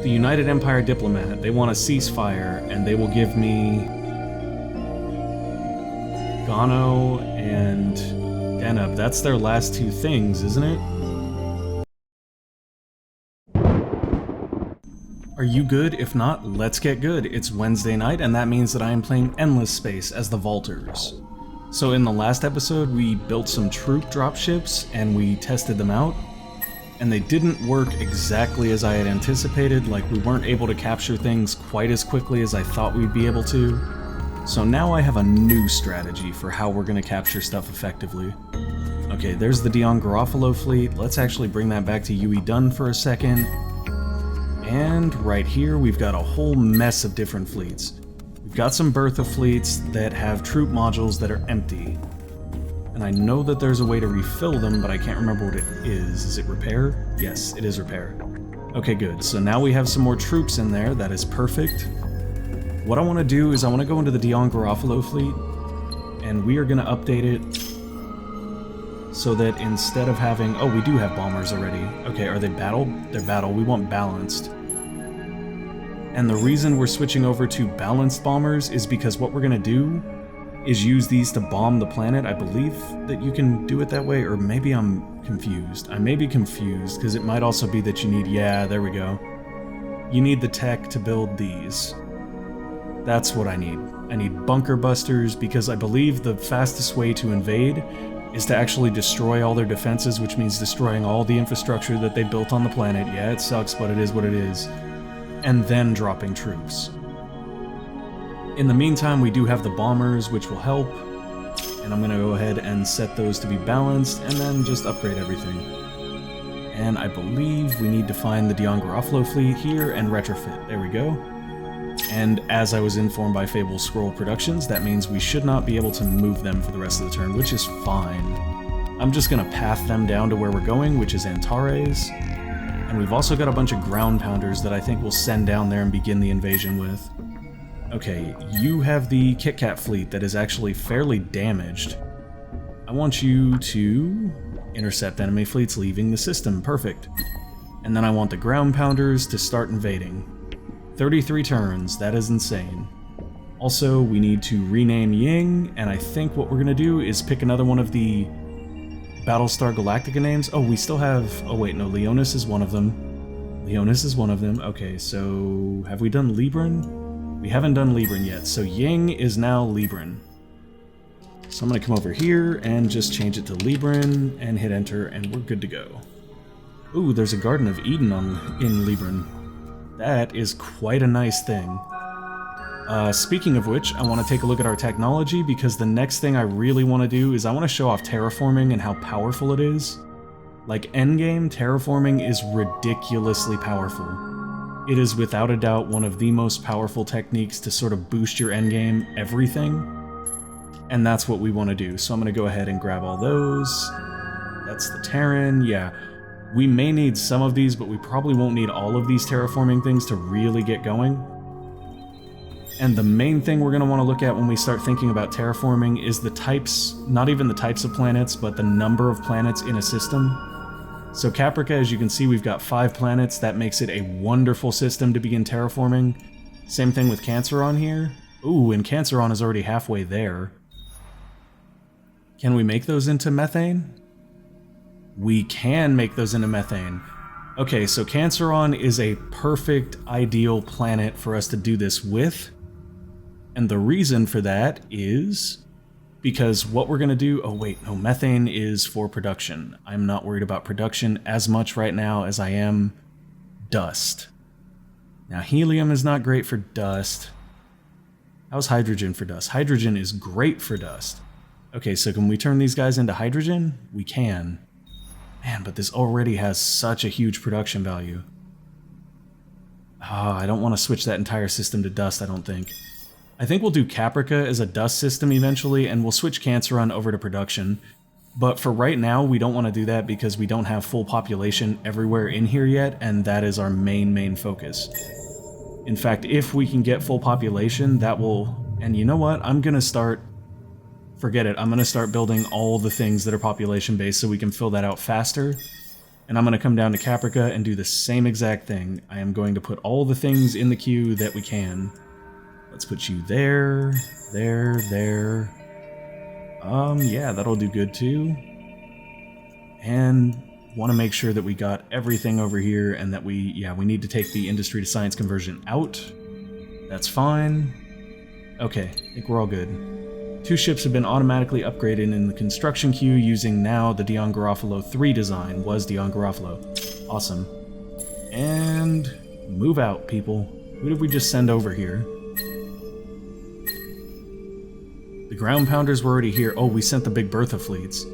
the United Empire diplomat. They want a ceasefire, and they will give me Gano and Deneb. That's their last two things, isn't it? Are you good? If not, let's get good. It's Wednesday night, and that means that I am playing Endless Space as the Vaulters. So in the last episode, we built some troop dropships, and we tested them out. And they didn't work exactly as I had anticipated, like we weren't able to capture things quite as quickly as I thought we'd be able to. So now I have a new strategy for how we're going to capture stuff effectively. Okay, there's the Dion Garofalo fleet. Let's actually bring that back to UE Dunn for a second. And right here, we've got a whole mess of different fleets. We've got some Bertha fleets that have troop modules that are empty. And I know that there's a way to refill them, but I can't remember what it is. Is it repair? Yes, it is repair. Okay, good. So now we have some more troops in there. That is perfect. What I want to do is I want to go into the Dion Garofalo fleet, and we are going to update it so that instead of having... Oh, we do have bombers already. Okay, are they battle? They're battle. We want balanced. And the reason we're switching over to balanced bombers is because what we're going to do is use these to bomb the planet. I believe that you can do it that way, or maybe I'm confused. I may be confused, because it might also be that you need... Yeah, there we go. You need the tech to build these. That's what I need. I need bunker busters, because I believe the fastest way to invade is to actually destroy all their defenses, which means destroying all the infrastructure that they built on the planet. Yeah, it sucks, but it is what it is. And then dropping troops. In the meantime, we do have the bombers, which will help, and I'm going to go ahead and set those to be balanced, and then just upgrade everything. And I believe we need to find the Dion Garofalo fleet here and retrofit. There we go. And as I was informed by Fable Scroll Productions, that means we should not be able to move them for the rest of the turn, which is fine. I'm just going to path them down to where we're going, which is Antares. And we've also got a bunch of ground pounders that I think we'll send down there and begin the invasion with. Okay, you have the Kit Kat fleet that is actually fairly damaged. I want you to intercept enemy fleets leaving the system. Perfect. And then I want the ground pounders to start invading. 33 turns, that is insane. Also, we need to rename Ying, and I think what we're gonna do is pick another one of the Battlestar Galactica names. Oh, we still have... Oh wait, no, Leonis is one of them. Leonis is one of them. Okay, so... Have we done Libran? We haven't done Libran yet, so Ying is now Libran. So I'm gonna come over here and just change it to Libran and hit enter, and we're good to go. Ooh, there's a Garden of Eden in Libran. That is quite a nice thing. Speaking of which, I want to take a look at our technology, because the next thing I really want to do is I want to show off terraforming and how powerful it is. Like, endgame, terraforming is ridiculously powerful. It is without a doubt one of the most powerful techniques to sort of boost your endgame everything. And that's what we want to do. So I'm going to go ahead and grab all those. That's the Terran, yeah. We may need some of these, but we probably won't need all of these terraforming things to really get going. And the main thing we're going to want to look at when we start thinking about terraforming is the types, not even the types of planets, but the number of planets in a system. So Caprica, as you can see, we've got 5 planets. That makes it a wonderful system to begin terraforming. Same thing with Canceron here. Ooh, and Canceron is already halfway there. Can we make those into methane? We can make those into methane. Okay, so Canceron is a perfect, ideal planet for us to do this with. And the reason for that is because what we're going to do... Oh wait, no, methane is for production. I'm not worried about production as much right now as I am dust. Now, helium is not great for dust. How's hydrogen for dust? Hydrogen is great for dust. Okay, so can we turn these guys into hydrogen? We can. Man, but this already has such a huge production value. I don't want to switch that entire system to dust, I don't think. I think we'll do Caprica as a dust system eventually, and we'll switch Canceron over to production. But for right now, we don't want to do that because we don't have full population everywhere in here yet, and that is our main focus. In fact, if we can get full population, that will... And you know what? I'm gonna start... Forget it. I'm gonna start building all the things that are population-based so we can fill that out faster. And I'm going to come down to Caprica and do the same exact thing. I am going to put all the things in the queue that we can. Let's put you there, there. Yeah, that'll do good too. And want to make sure that we got everything over here and that we need to take the industry to science conversion out. That's fine. Okay, I think we're all good. 2 ships have been automatically upgraded in the construction queue using now the Dion Garofalo 3 design. Was Dion Garofalo. Awesome. And move out, people. Who did we just send over here? The ground pounders were already here. Oh, we sent the Big Bertha fleets.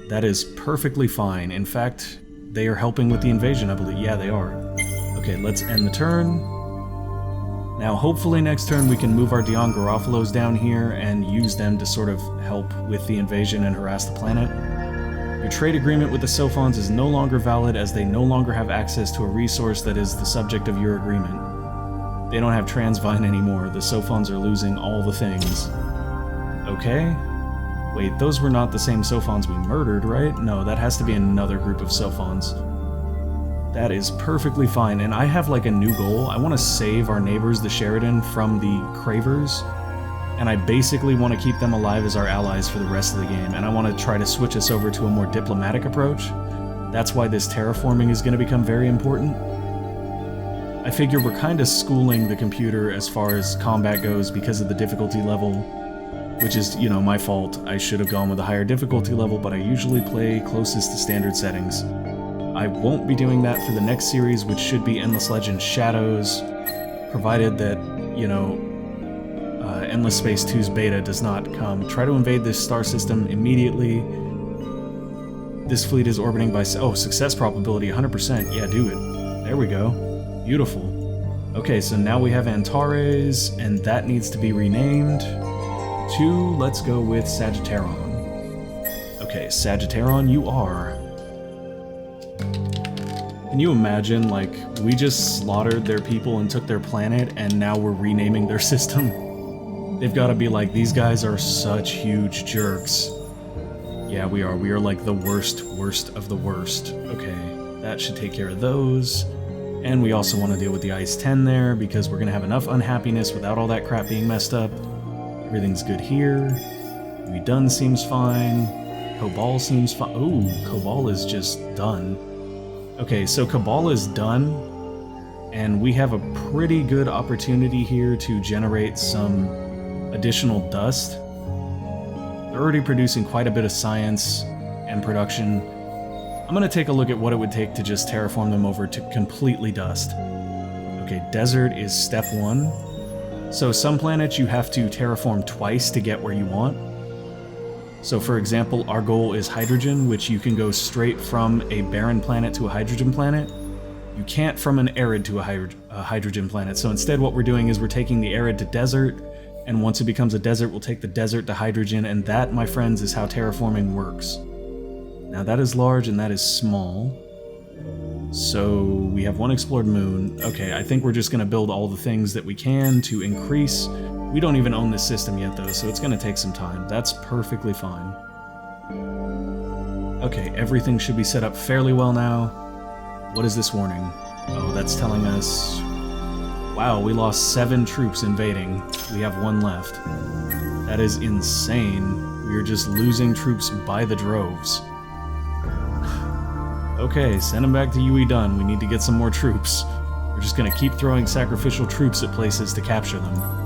That is perfectly fine. In fact, they are helping with the invasion, I believe. Yeah, they are. Okay, let's end the turn. Now, hopefully next turn we can move our Dion Garofalos down here and use them to sort of help with the invasion and harass the planet. Your trade agreement with the Sophons is no longer valid as they no longer have access to a resource that is the subject of your agreement. They don't have Transvine anymore. The Sophons are losing all the things. Okay. Wait, those were not the same Sophons we murdered, right? No, that has to be another group of Sophons. That is perfectly fine, and I have like a new goal. I want to save our neighbors, the Sheridan, from the Cravers, and I basically want to keep them alive as our allies for the rest of the game, and I want to try to switch us over to a more diplomatic approach. That's why this terraforming is going to become very important. I figure we're kind of schooling the computer as far as combat goes because of the difficulty level, which is, you know, my fault. I should have gone with a higher difficulty level, but I usually play closest to standard settings. I won't be doing that for the next series, which should be Endless Legends Shadows, provided that, you know, Endless Space 2's beta does not come. Try to invade this star system immediately. This fleet is orbiting by... Oh, success probability, 100%. Yeah, do it. There we go. Beautiful. Okay, so now we have Antares, and that needs to be renamed to... Let's go with Sagittaron. Okay, Sagittaron, you are... Can you imagine, like, we just slaughtered their people and took their planet, and now we're renaming their system? They've got to be like, these guys are such huge jerks. Yeah, we are. We are like the worst of the worst. Okay, that should take care of those. And we also want to deal with the Ice 10 there, because we're going to have enough unhappiness without all that crap being messed up. Everything's good here. Redone seems fine. Kobol seems fine. Ooh, Kobol is just done. Okay, so Kobol is done, and we have a pretty good opportunity here to generate some additional dust. They're already producing quite a bit of science and production. I'm going to take a look at what it would take to just terraform them over to completely dust. Okay, desert is step 1. So some planets you have to terraform twice to get where you want. So for example, our goal is hydrogen, which you can go straight from a barren planet to a hydrogen planet. You can't from an arid to a hydrogen planet. So instead what we're doing is we're taking the arid to desert, and once it becomes a desert, we'll take the desert to hydrogen, and that, my friends, is how terraforming works. Now that is large and that is small. So we have 1 explored moon. Okay, I think we're just going to build all the things that we can to increase. We don't even own this system yet though, so it's going to take some time. That's perfectly fine. Okay, everything should be set up fairly well now. What is this warning? Oh, that's telling us... Wow, we lost 7 troops invading. We have 1 left. That is insane. We are just losing troops by the droves. Okay, send them back to UE done. We need to get some more troops. We're just going to keep throwing sacrificial troops at places to capture them.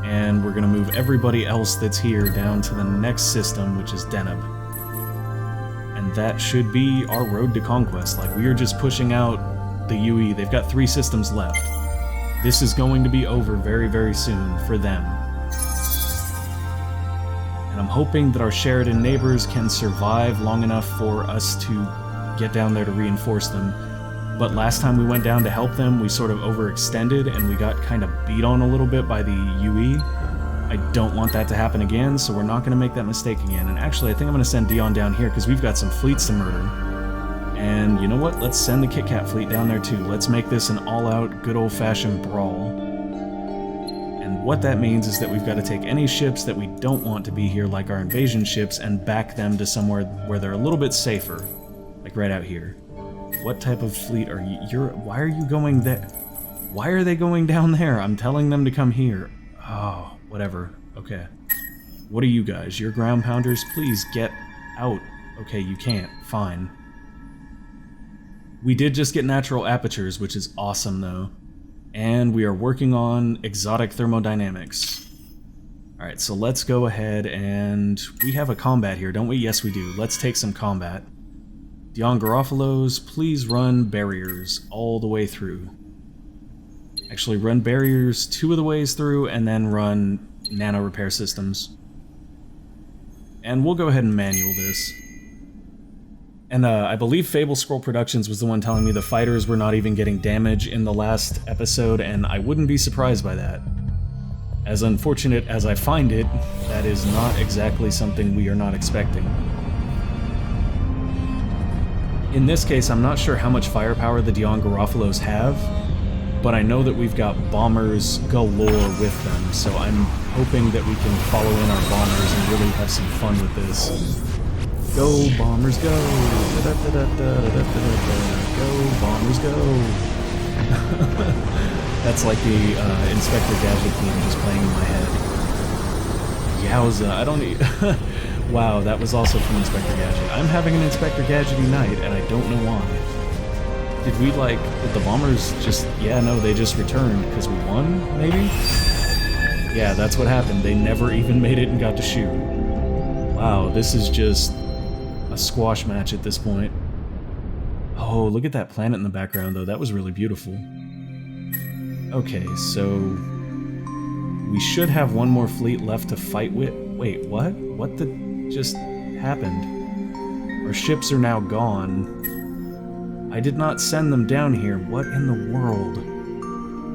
And we're going to move everybody else that's here down to the next system, which is Deneb. And that should be our road to conquest. Like, we are just pushing out the UE. They've got 3 systems left. This is going to be over very, very soon for them. And I'm hoping that our Sheridan neighbors can survive long enough for us to get down there to reinforce them. But last time we went down to help them, we sort of overextended and we got kind of beat on a little bit by the UE. I don't want that to happen again, so we're not going to make that mistake again. And actually, I think I'm going to send Dion down here because we've got some fleets to murder. And you know what? Let's send the Kit Kat fleet down there too. Let's make this an all-out, good old-fashioned brawl. And what that means is that we've got to take any ships that we don't want to be here, like our invasion ships, and back them to somewhere where they're a little bit safer. Like right out here. What type of fleet are you? Why are you going there? Why are they going down there? I'm telling them to come here. Oh, whatever. Okay. What are you guys? You're ground pounders? Please get out. Okay, you can't. Fine. We did just get natural apertures, which is awesome, though. And we are working on exotic thermodynamics. Alright, so let's go ahead and... We have a combat here, don't we? Yes, we do. Let's take some combat. Dion Garofalos, please run barriers all the way through. Actually, run barriers 2 of the ways through, and then run nano repair systems. And we'll go ahead and manual this. And I believe Fable Scroll Productions was the one telling me the fighters were not even getting damage in the last episode, and I wouldn't be surprised by that. As unfortunate as I find it, that is not exactly something we are not expecting. In this case, I'm not sure how much firepower the Dion Garofalos have, but I know that we've got bombers galore with them, so I'm hoping that we can follow in our bombers and really have some fun with this. Go, bombers, go! Go, bombers, go! That's like the Inspector Gadget theme just playing in my head. Yowza, I don't need... Wow, that was also from Inspector Gadget. I'm having an Inspector Gadget-y night, and I don't know why. Did we, like, did the bombers just... Yeah, no, they just returned because we won, maybe? Yeah, that's what happened. They never even made it and got to shoot. Wow, this is just a squash match at this point. Oh, look at that planet in the background, though. That was really beautiful. Okay, so... we should have one more fleet left to fight with... Wait, what? What the... just happened? Our ships are now gone. I did not send them down here. What in the world?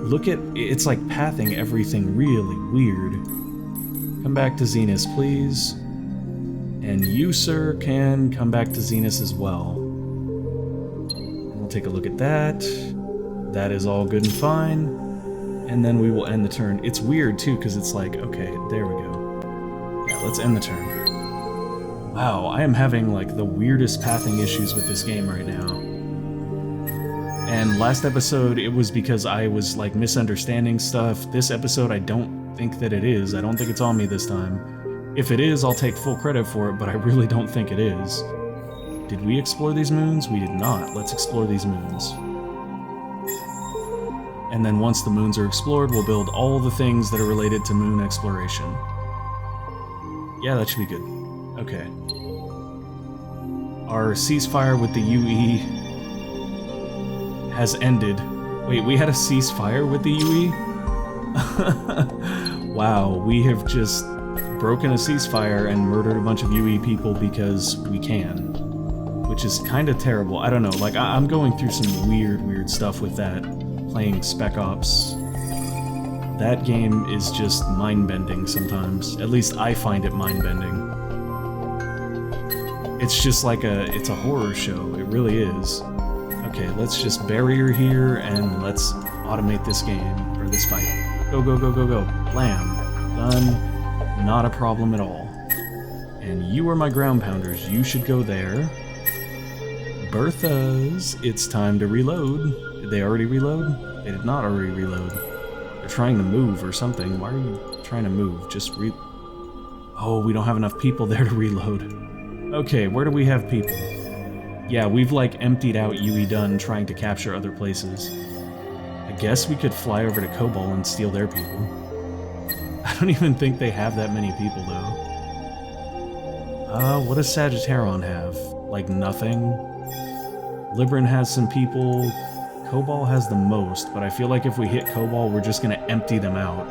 Look at... it's like pathing everything really weird. Come back to Zenus, please. And you, sir, can come back to Zenus as well. We'll take a look at that. That is all good and fine. And then we will end the turn. It's weird, too, because it's like, okay, there we go. Yeah, let's end the turn. Wow, I am having, like, the weirdest pathing issues with this game right now. And last episode, it was because I was, like, misunderstanding stuff. This episode, I don't think that it is. I don't think it's on me this time. If it is, I'll take full credit for it, but I really don't think it is. Did we explore these moons? We did not. Let's explore these moons. And then once the moons are explored, we'll build all the things that are related to moon exploration. Yeah, that should be good. Okay. Our ceasefire with the UE has ended. Wait, we had a ceasefire with the UE? Wow, we have just broken a ceasefire and murdered a bunch of UE people because we can. Which is kind of terrible. I don't know, like, I'm going through some weird stuff with that. Playing Spec Ops. That game is just mind-bending sometimes. At least I find it mind-bending. It's just like it's a horror show. It really is. Okay, let's just barrier here and let's automate this game, or this fight. Go, go, go, go, go. Blam. Done. Not a problem at all. And you are my ground pounders. You should go there. Berthas, it's time to reload. Did they already reload? They did not already reload. They're trying to move or something. Why are you trying to move? Just Oh, we don't have enough people there to reload. Okay, where do we have people? Yeah, we've like emptied out UE Dun trying to capture other places. I guess we could fly over to Kobol and steal their people. I don't even think they have that many people, though. What does Sagittarion have? Like, nothing? Libran has some people. Kobol has the most, but I feel like if we hit Kobol, we're just gonna empty them out.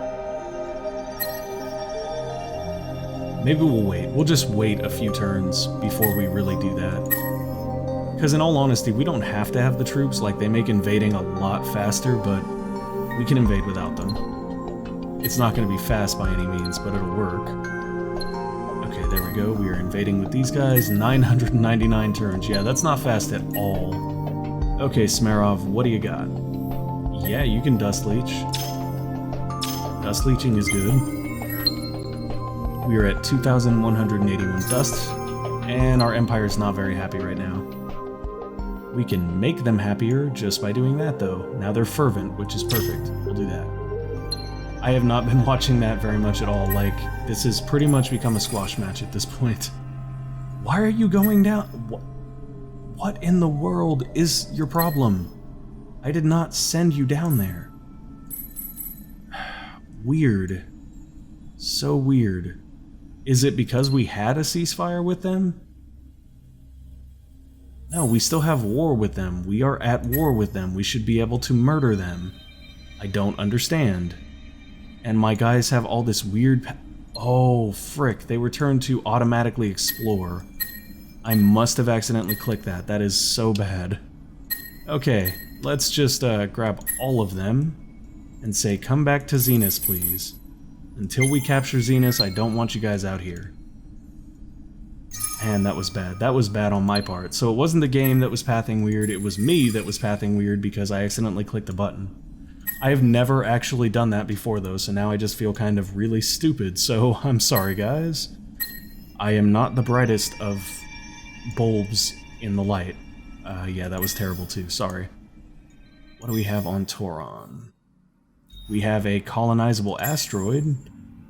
Maybe we'll wait. We'll just wait a few turns before we really do that. Because in all honesty, we don't have to have the troops. Like, they make invading a lot faster, but we can invade without them. It's not going to be fast by any means, but it'll work. Okay, there we go. We are invading with these guys. 999 turns. Yeah, that's not fast at all. Okay, Smerov, what do you got? Yeah, you can Dust Leech. Dust Leeching is good. We are at 2,181 dust, and our Empire's not very happy right now. We can make them happier just by doing that, though. Now they're fervent, which is perfect. We'll do that. I have not been watching that very much at all. Like, this has pretty much become a squash match at this point. Why are you going down? What in the world is your problem? I did not send you down there. Weird. So weird. Is it because we had a ceasefire with them? No, we still have war with them. We are at war with them. We should be able to murder them. I don't understand. And my guys have all this weird... Oh, frick. They return to automatically explore. I must have accidentally clicked that. That is so bad. Okay, let's just grab all of them and say, come back to Zenith, please. Until we capture Zenith, I don't want you guys out here. And that was bad. That was bad on my part. So it wasn't the game that was pathing weird, it was me that was pathing weird because I accidentally clicked a button. I have never actually done that before though, so now I just feel kind of really stupid, so I'm sorry guys. I am not the brightest of bulbs in the light. Yeah, that was terrible too, sorry. What do we have on Toron? We have a colonizable asteroid.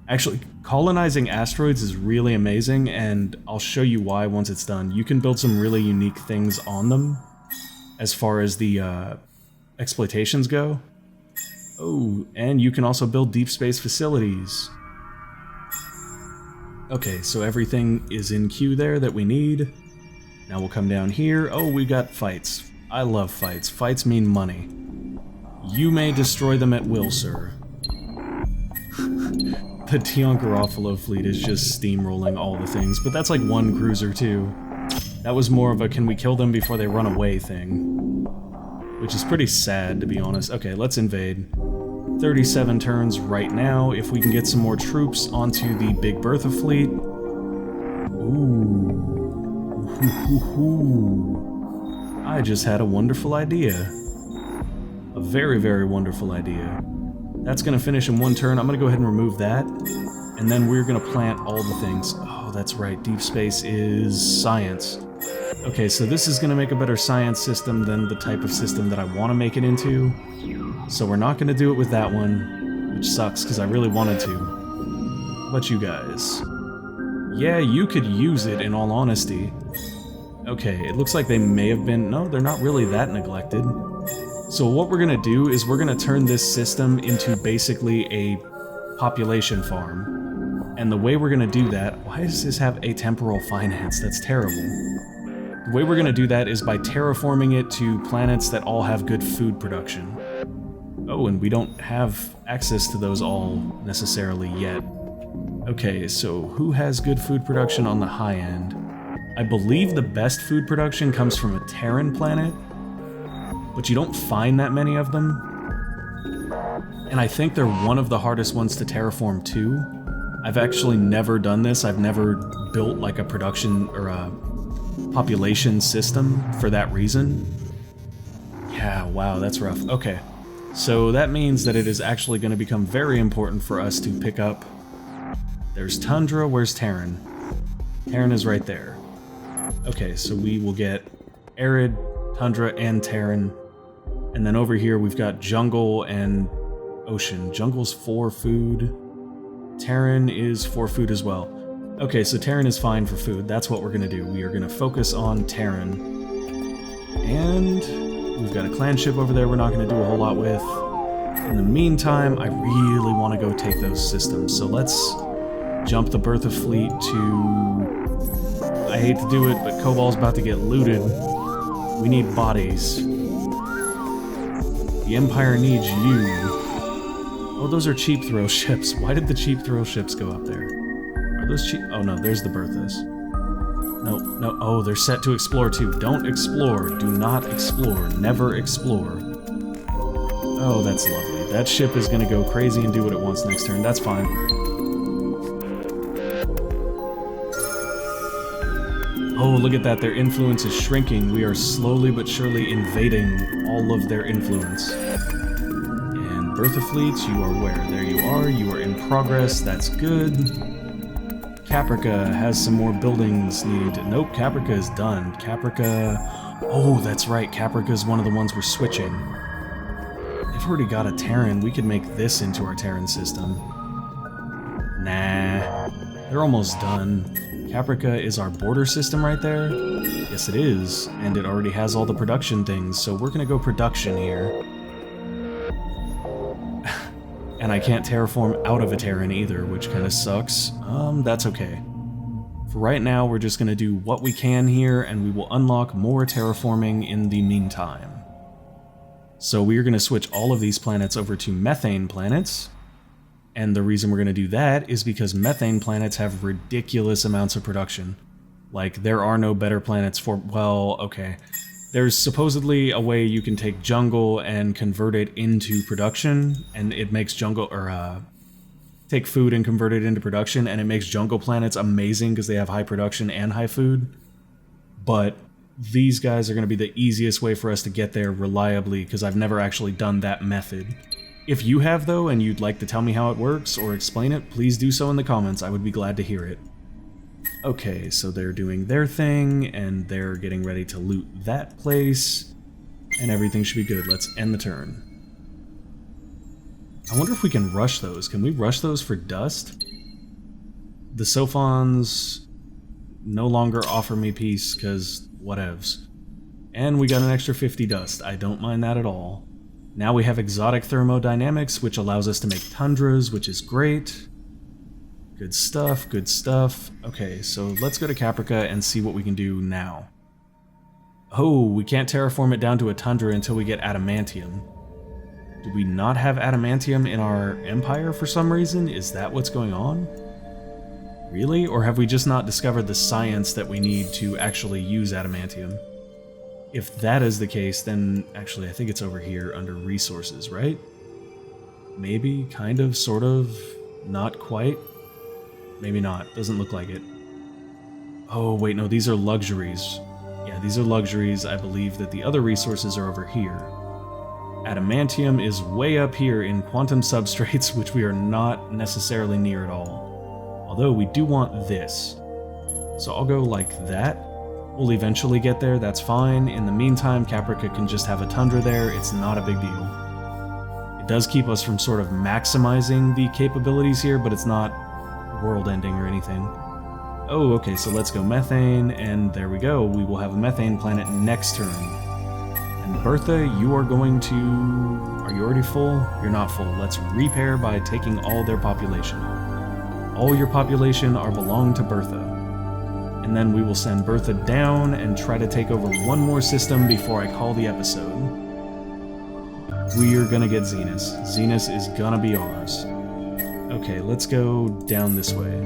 Actually, colonizing asteroids is really amazing, and I'll show you why once it's done. You can build some really unique things on them, as far as the exploitations go. Oh, and you can also build deep space facilities. Okay, so everything is in queue there that we need. Now we'll come down here. Oh, we got fights. I love fights. Fights mean money. You may destroy them at will, sir. The Tion Garofalo fleet is just steamrolling all the things, but that's like one cruiser too. That was more of a can we kill them before they run away thing. Which is pretty sad, to be honest. Okay, let's invade. 37 turns right now. If we can get some more troops onto the Big Bertha fleet. Ooh. I just had a wonderful idea. A very, very wonderful idea. That's gonna finish in one turn. I'm gonna go ahead and remove that. And then we're gonna plant all the things. Oh, that's right. Deep space is science. Okay, so this is gonna make a better science system than the type of system that I want to make it into. So we're not gonna do it with that one, which sucks because I really wanted to. How about you guys? Yeah, you could use it in all honesty. Okay, it looks like they may have been... No, they're not really that neglected. So what we're gonna do is we're gonna turn this system into basically a population farm. And the way we're gonna do that... Why does this have atemporal finance? That's terrible. The way we're gonna do that is by terraforming it to planets that all have good food production. Oh, and we don't have access to those all necessarily yet. Okay, so who has good food production on the high end? I believe the best food production comes from a Terran planet, but you don't find that many of them. And I think they're one of the hardest ones to terraform too. I've actually never done this. I've never built like a production or a population system for that reason. Yeah, wow, that's rough. Okay, so that means that it is actually going to become very important for us to pick up... There's Tundra, where's Terran? Terran is right there. Okay, so we will get Arid, Tundra, and Terran. And then over here we've got Jungle and Ocean. Jungle's 4 food. Terran is 4 food as well. Okay, so Terran is fine for food. That's what we're gonna do. We are gonna focus on Terran. And we've got a clan ship over there we're not gonna do a whole lot with. In the meantime, I really want to go take those systems. So let's jump the Bertha fleet to... I hate to do it, but Kobol's about to get looted. We need bodies. The Empire needs you. Oh, those are cheap throw ships. Why did the cheap throw ships go up there? Are those cheap? Oh no, there's the Berthas. No, no, oh, they're set to explore too. Don't explore. Do not explore. Never explore. Oh, that's lovely. That ship is gonna go crazy and do what it wants next turn. That's fine. Oh, look at that, their influence is shrinking. We are slowly but surely invading all of their influence. And Bertha fleets, you are where? There you are in progress, that's good. Caprica has some more buildings needing to... Nope, Caprica is done. Caprica... Oh, that's right, Caprica's one of the ones we're switching. They've already got a Terran, we could make this into our Terran system. Nah, they're almost done. Caprica is our border system right there? Yes it is, and it already has all the production things, so we're gonna go production here. And I can't terraform out of a Terran either, which kinda sucks. That's okay. For right now, we're just gonna do what we can here, and we will unlock more terraforming in the meantime. So we're gonna switch all of these planets over to methane planets, and the reason we're gonna do that is because methane planets have ridiculous amounts of production. Like, there are no better planets for, well, okay. There's supposedly a way you can take jungle and convert it into production, and it makes jungle, or take food and convert it into production, and it makes jungle planets amazing because they have high production and high food. But these guys are going to be the easiest way for us to get there reliably, because I've never actually done that method. If you have, though, and you'd like to tell me how it works or explain it, please do so in the comments. I would be glad to hear it. Okay, so they're doing their thing, and they're getting ready to loot that place, and everything should be good. Let's end the turn. I wonder if we can rush those. Can we rush those for dust? The Sophons no longer offer me peace, because whatevs. And we got an extra 50 dust. I don't mind that at all. Now we have exotic thermodynamics, which allows us to make tundras, which is great. Good stuff, good stuff. Okay, so let's go to Caprica and see what we can do now. Oh, we can't terraform it down to a tundra until we get adamantium. Do we not have adamantium in our empire for some reason? Is that what's going on? Really? Or have we just not discovered the science that we need to actually use adamantium? If that is the case, then actually I think it's over here under resources, right? Maybe, kind of, sort of, not quite. Maybe not, doesn't look like it. Oh wait, no, these are luxuries. Yeah, these are luxuries. I believe that the other resources are over here. Adamantium is way up here in quantum substrates, which we are not necessarily near at all. Although we do want this. So I'll go like that. We'll eventually get there, that's fine. In the meantime, Caprica can just have a tundra there, it's not a big deal. It does keep us from sort of maximizing the capabilities here, but it's not world-ending or anything. Oh, okay, so let's go methane, and there we go. We will have a methane planet next turn. And Bertha, you are going to... Are you already full? You're not full. Let's repair by taking all their population. All your population are belong to Bertha. And then we will send Bertha down and try to take over one more system before I call the episode. We are gonna get Zenus. Zenus is gonna be ours. Okay, let's go down this way.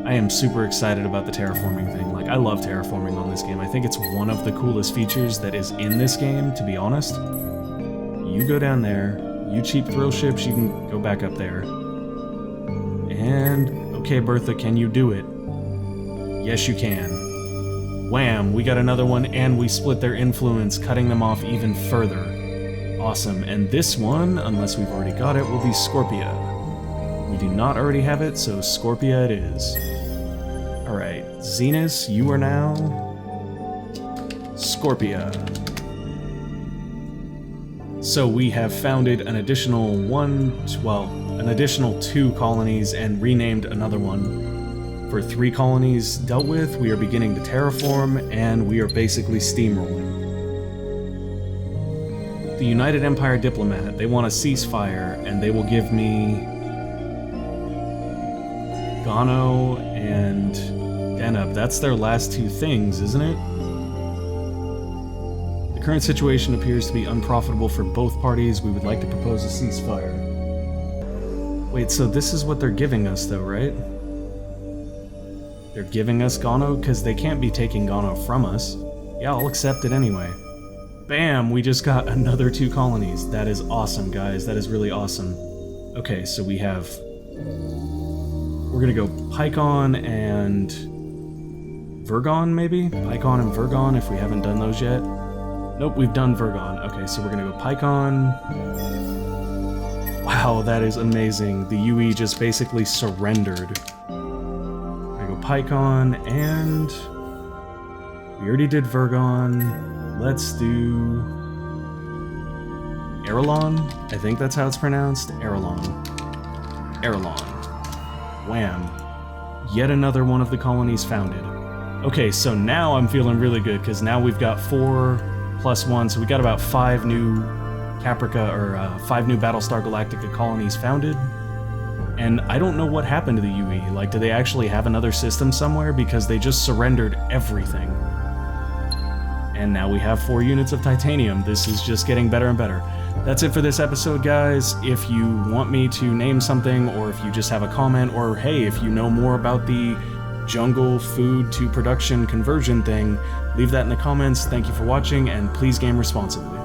I am super excited about the terraforming thing. Like, I love terraforming on this game. I think it's one of the coolest features that is in this game, to be honest. You go down there. You cheap thrill ships, you can go back up there. And, okay, Bertha, can you do it? Yes, you can. Wham! We got another one, and we split their influence, cutting them off even further. Awesome. And this one, unless we've already got it, will be Scorpia. We do not already have it, so Scorpia it is. Alright, Zenus, you are now... Scorpia. So we have founded an additional an additional 2 colonies and renamed another one. For 3 colonies dealt with, we are beginning to terraform, and we are basically steamrolling. The United Empire Diplomat, they want a ceasefire, and they will give me... Gano and Deneb. That's their last 2 things, isn't it? The current situation appears to be unprofitable for both parties. We would like to propose a ceasefire. Wait, so this is what they're giving us, though, right? They're giving us Gano? Because they can't be taking Gano from us. Yeah, I'll accept it anyway. Bam! We just got another 2 colonies. That is awesome, guys. That is really awesome. Okay, so we have... We're gonna go Pycon and Vergon, maybe? Pycon and Vergon, if we haven't done those yet. Nope, we've done Vergon. Okay, so we're gonna go Pycon. Wow, that is amazing. The UE just basically surrendered. We're gonna go Pycon, and... We already did Vergon. let's do Aralon? I think that's how it's pronounced. Aralon. Wham. Yet another one of the colonies founded. Okay, so now I'm feeling really good, because now we've got 4 + 1, so we got about 5 new Caprica, or 5 new Battlestar Galactica colonies founded. And I don't know what happened to the UE. Like, do they actually have another system somewhere? Because they just surrendered everything. And now we have 4 units of titanium. This is just getting better and better. That's it for this episode, guys. If you want me to name something, or if you just have a comment, or hey, if you know more about the jungle food to production conversion thing, leave that in the comments. Thank you for watching, and please game responsibly.